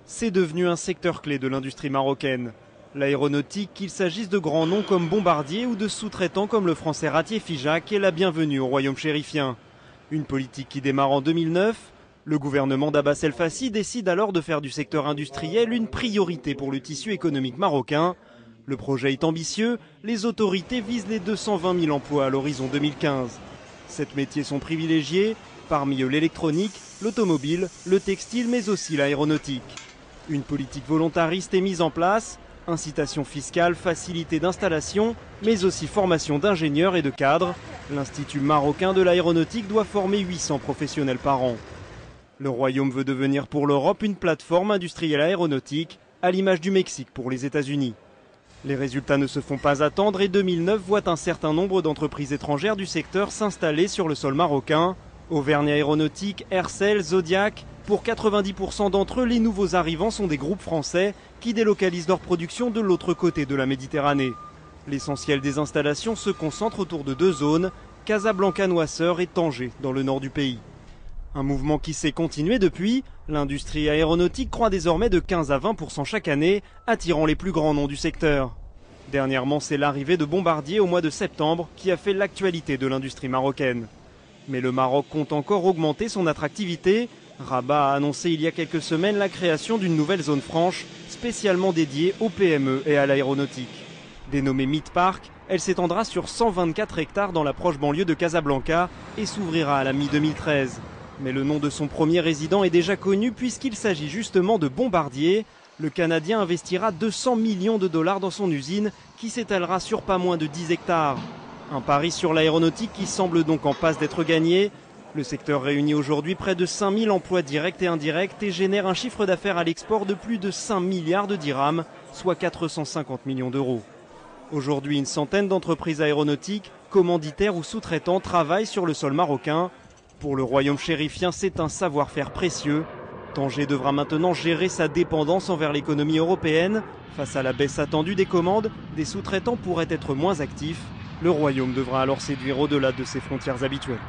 C'est devenu un secteur clé de l'industrie marocaine. L'aéronautique, qu'il s'agisse de grands noms comme Bombardier ou de sous-traitants comme le français Ratier Figeac, est la bienvenue au royaume chérifien. Une politique qui démarre en 2009. Le gouvernement d'Abbas El Fassi décide alors de faire du secteur industriel une priorité pour le tissu économique marocain. Le projet est ambitieux, les autorités visent les 220 000 emplois à l'horizon 2015. 7 métiers sont privilégiés, parmi eux l'électronique, l'automobile, le textile mais aussi l'aéronautique. Une politique volontariste est mise en place, incitation fiscale, facilité d'installation, mais aussi formation d'ingénieurs et de cadres. L'Institut marocain de l'aéronautique doit former 800 professionnels par an. Le Royaume veut devenir pour l'Europe une plateforme industrielle aéronautique, à l'image du Mexique pour les États-Unis. Les résultats ne se font pas attendre et 2009 voit un certain nombre d'entreprises étrangères du secteur s'installer sur le sol marocain. Auvergne Aéronautique, Aircel, Zodiac. Pour 90% d'entre eux, les nouveaux arrivants sont des groupes français qui délocalisent leur production de l'autre côté de la Méditerranée. L'essentiel des installations se concentre autour de deux zones, Casablanca-Noisseur et Tanger, dans le nord du pays. Un mouvement qui s'est continué depuis, l'industrie aéronautique croît désormais de 15 à 20% chaque année, attirant les plus grands noms du secteur. Dernièrement, c'est l'arrivée de Bombardier au mois de septembre qui a fait l'actualité de l'industrie marocaine. Mais le Maroc compte encore augmenter son attractivité. Rabat a annoncé il y a quelques semaines la création d'une nouvelle zone franche, spécialement dédiée aux PME et à l'aéronautique. Dénommée Mid-Park, elle s'étendra sur 124 hectares dans la proche banlieue de Casablanca et s'ouvrira à la mi-2013. Mais le nom de son premier résident est déjà connu puisqu'il s'agit justement de Bombardier. Le Canadien investira 200 millions de dollars dans son usine qui s'étalera sur pas moins de 10 hectares. Un pari sur l'aéronautique qui semble donc en passe d'être gagné. Le secteur réunit aujourd'hui près de 5000 emplois directs et indirects et génère un chiffre d'affaires à l'export de plus de 5 milliards de dirhams, soit 450 millions d'euros. Aujourd'hui, une centaine d'entreprises aéronautiques, commanditaires ou sous-traitants travaillent sur le sol marocain. Pour le royaume chérifien, c'est un savoir-faire précieux. Tanger devra maintenant gérer sa dépendance envers l'économie européenne. Face à la baisse attendue des commandes, des sous-traitants pourraient être moins actifs. Le royaume devra alors séduire au-delà de ses frontières habituelles.